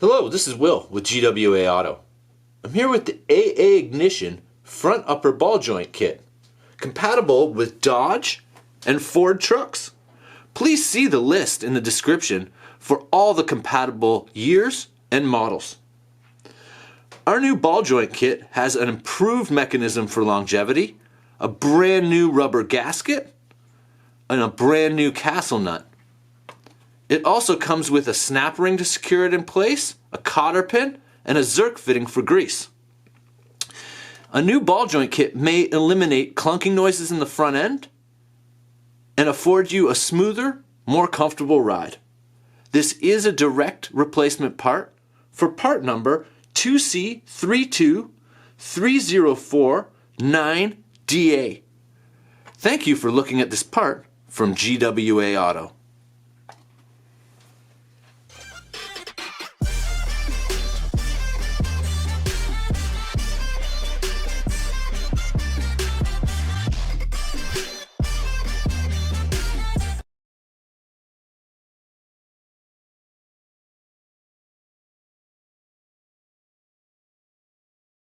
Hello, this is Will with GWA Auto. I'm here with the AA Ignition front upper ball joint kit, compatible with Dodge and Ford trucks. Please see the list in the description for all the compatible years and models. Our new ball joint kit has an improved mechanism for longevity, a brand new rubber gasket, and a brand new castle nut. It also comes with a snap ring to secure it in place, a cotter pin, and a Zerk fitting for grease. A new ball joint kit may eliminate clunking noises in the front end and afford you a smoother, more comfortable ride. This is a direct replacement part for part number 2C32304-9DA. Thank you for looking at this part from GWA Auto.